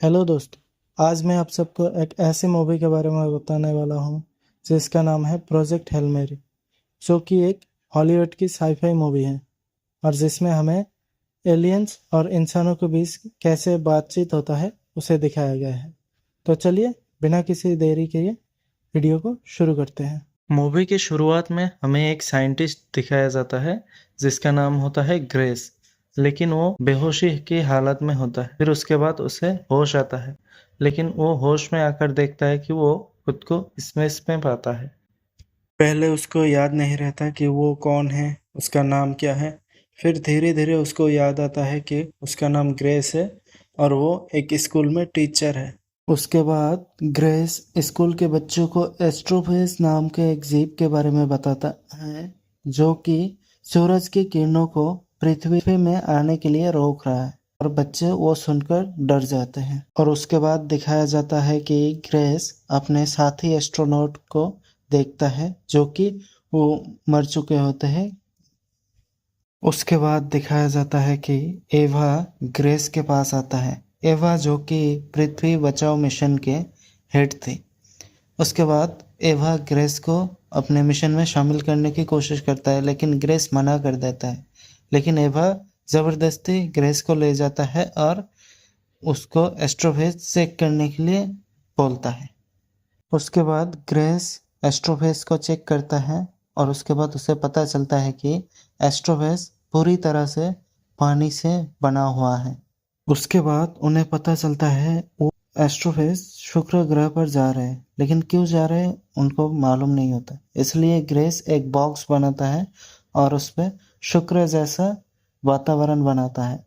Hello दोस्त। आज मैं आप सबको एक ऐसी मूवी के बारे में बताने वाला हूँ जिसका नाम है प्रोजेक्ट हेल मेरी, जो कि एक हॉलीवुड की साईफाई मूवी है और जिसमें हमें एलियंस और इंसानों के बीच कैसे बातचीत होता है उसे दिखाया गया है। तो चलिए बिना किसी देरी के वीडियो को शुरू करते हैं। मूवी की शुरुआत में हमें एक साइंटिस्ट दिखाया जाता है जिसका नाम होता है ग्रेस, लेकिन वो बेहोशी की हालत में होता है। फिर उसके बाद उसे होश आता है, लेकिन वो होश में आकर देखता है कि वो खुद को स्पेस में पाता है। पहले उसको याद नहीं रहता कि वो कौन है, उसका नाम क्या है। फिर धीरे धीरे उसको याद आता है कि उसका नाम ग्रेस है और वो एक स्कूल में टीचर है। उसके बाद ग्रेस स्कूल के बच्चों को एस्ट्रोफेज नाम के एक जीव के बारे में बताता है, जो कि सूरज की किरणों को पृथ्वी में आने के लिए रोक रहा है, और बच्चे वो सुनकर डर जाते हैं। और उसके बाद दिखाया जाता है कि ग्रेस अपने साथी एस्ट्रोनॉट को देखता है जो कि वो मर चुके होते हैं। उसके बाद दिखाया जाता है कि एवा ग्रेस के पास आता है, एवा जो कि पृथ्वी बचाओ मिशन के हेड थी। उसके बाद एवा ग्रेस को अपने मिशन में शामिल करने की कोशिश करता है, लेकिन ग्रेस मना कर देता है। लेकिन एवा ज़बरदस्ती ग्रेस को ले जाता है और उसको एस्ट्रोफेज चेक करने के लिए बोलता है। उसके बाद ग्रेस एस्ट्रोफेज को चेक करता है और उसके बाद उसे पता चलता है कि एस्ट्रोफेज पूरी तरह से पानी से बना हुआ है। उसके बाद उन्हें पता चलता है वो एस्ट्रोफेज शुक्र ग्रह पर जा रहे हैं, लेकिन क्यों जा रहे हैं उनको मालूम नहीं होता। इसलिए ग्रेस एक बॉक्स बनाता है और उस पर शुक्र जैसा वातावरण बनाता है।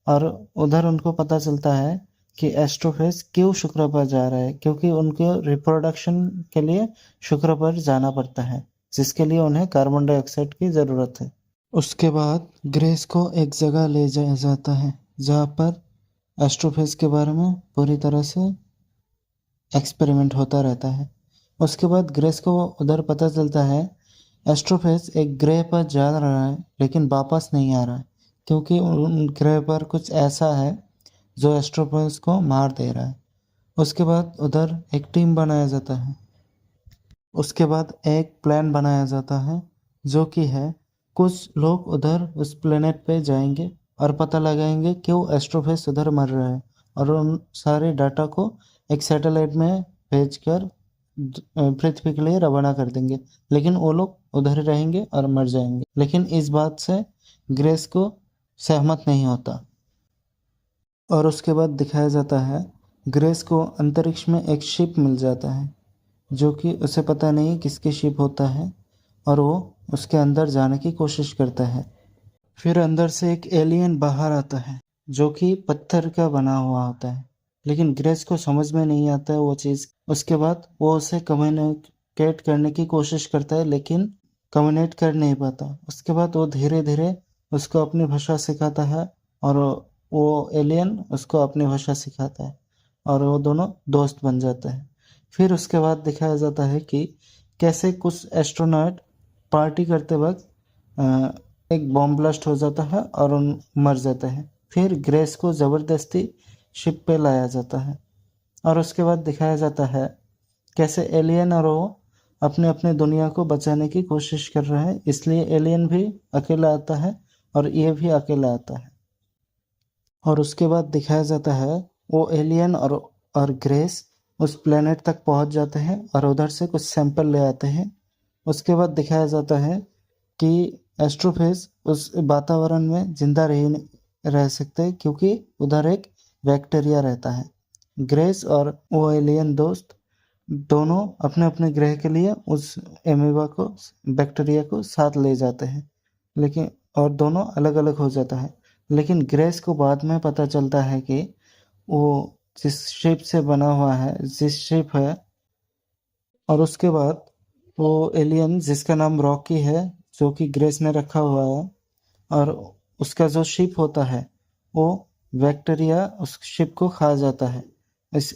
और उधर उनको पता चलता है कि एस्ट्रोफेज क्यों शुक्र पर जा रहा है, क्योंकि उनके रिप्रोडक्शन के लिए शुक्र पर जाना पड़ता है, जिसके लिए उन्हें कार्बन डाइऑक्साइड की ज़रूरत है। उसके बाद ग्रेस को एक जगह ले जाया जाता है जहाँ पर एस्ट्रोफेज के बारे में पूरी तरह से एक्सपेरिमेंट होता रहता है। उसके बाद ग्रेस को उधर पता चलता है एस्ट्रोफेज एक ग्रह पर जा रहा है, लेकिन वापस नहीं आ रहा है, क्योंकि उन ग्रह पर कुछ ऐसा है जो एस्ट्रोफेज को मार दे रहा है। उसके बाद उधर एक टीम बनाया जाता है। उसके बाद एक प्लान बनाया जाता है, जो कि है कुछ लोग उधर उस प्लेनेट पे जाएंगे और पता लगाएंगे क्यों एस्ट्रोफेज उधर मर रहा है, और उन सारे डाटा को एक सैटेलाइट में भेजकर पृथ्वी के लिए रवाना कर देंगे। लेकिन वो लोग उधर ही रहेंगे और मर जाएंगे, लेकिन इस बात से ग्रेस को सहमत नहीं होता। और उसके बाद दिखाया जाता है ग्रेस को अंतरिक्ष में एक शिप मिल जाता है, जो कि उसे पता नहीं किसकी शिप होता है, और वो उसके अंदर जाने की कोशिश करता है। फिर अंदर से एक एलियन बाहर आता है जो कि पत्थर का बना हुआ होता है, लेकिन ग्रेस को समझ में नहीं आता है वो चीज़। उसके बाद वो उसे कम्युनिकेट करने की कोशिश करता है, लेकिन कम्युनिकेट कर नहीं पाता। उसके बाद वो धीरे धीरे उसको अपनी भाषा सिखाता है और वो एलियन उसको अपनी भाषा सिखाता है, और वो दोनों दोस्त बन जाते हैं। फिर उसके बाद दिखाया जाता है कि कैसे कुछ एस्ट्रोनॉट पार्टी करते वक्त एक बॉम्ब ब्लास्ट हो जाता है और उन मर जाते हैं। फिर ग्रेस को ज़बरदस्ती शिप पे लाया जाता है, और उसके बाद दिखाया जाता है कैसे एलियन और वो अपने अपने दुनिया को बचाने की कोशिश कर रहे हैं। इसलिए एलियन भी अकेला आता है और ये भी अकेला आता है। और उसके बाद दिखाया जाता है वो एलियन और ग्रेस उस प्लेनेट तक पहुंच जाते हैं और उधर से कुछ सैंपल ले आते हैं। उसके बाद दिखाया जाता है कि एस्ट्रोफेज उस वातावरण में जिंदा रह सकते हैं, क्योंकि उधर एक बैक्टीरिया रहता है। ग्रेस और वो एलियन दोस्त दोनों अपने अपने ग्रह के लिए उस एमीबा को, बैक्टीरिया को साथ ले जाते हैं, लेकिन और दोनों अलग अलग हो जाता है। लेकिन ग्रेस को बाद में पता चलता है कि वो जिस शिप से बना हुआ है, जिस शिप है, और उसके बाद वो एलियन जिसका नाम रॉकी है, जो कि ग्रेस ने रखा हुआ है, और उसका जो शिप होता है वो बैक्टीरिया उस शिप को खा जाता है।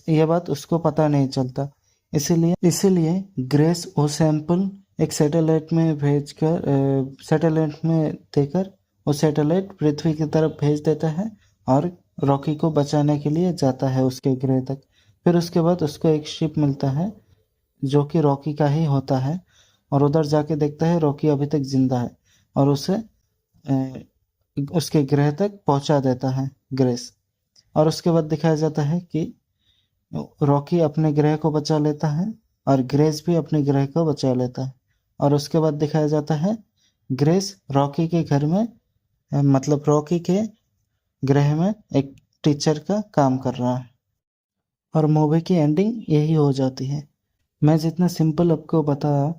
ये बात उसको पता नहीं चलता। इसीलिए ग्रेस वो सैंपल एक सैटेलाइट में भेजकर सैटेलाइट में देकर वो सैटेलाइट पृथ्वी की तरफ भेज देता है और रॉकी को बचाने के लिए जाता है उसके ग्रह तक। फिर उसके बाद उसको एक शिप मिलता है जो कि रॉकी का ही होता है, और उधर जाके देखता है रॉकी अभी तक जिंदा है और उसे उसके ग्रह तक पहुंचा देता है ग्रेस। और उसके बाद दिखाया जाता है कि रॉकी अपने ग्रह को बचा लेता है और ग्रेस भी अपने ग्रह को बचा लेता है। और उसके बाद दिखाया जाता है ग्रेस रॉकी के घर में मतलब रॉकी के ग्रह में एक टीचर का काम कर रहा है। और मूवी की एंडिंग यही हो जाती है। मैं जितना सिंपल आपको बताया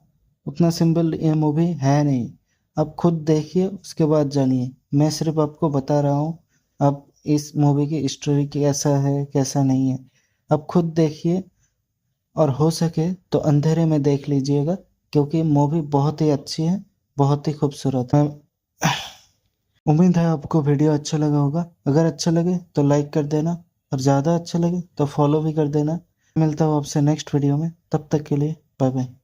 उतना सिंपल ये मूवी है नहीं। आप खुद देखिए उसके बाद जानिए। मैं सिर्फ आपको बता रहा हूँ, आप इस मूवी की स्टोरी कैसा है कैसा नहीं है आप खुद देखिए, और हो सके तो अंधेरे में देख लीजिएगा क्योंकि मूवी बहुत ही अच्छी है, बहुत ही खूबसूरत है। उम्मीद है आपको वीडियो अच्छा लगा होगा। अगर अच्छा लगे तो लाइक कर देना और ज़्यादा अच्छा लगे तो फॉलो भी कर देना। मिलता हूँ आपसे नेक्स्ट वीडियो में, तब तक के लिए बाय बाय।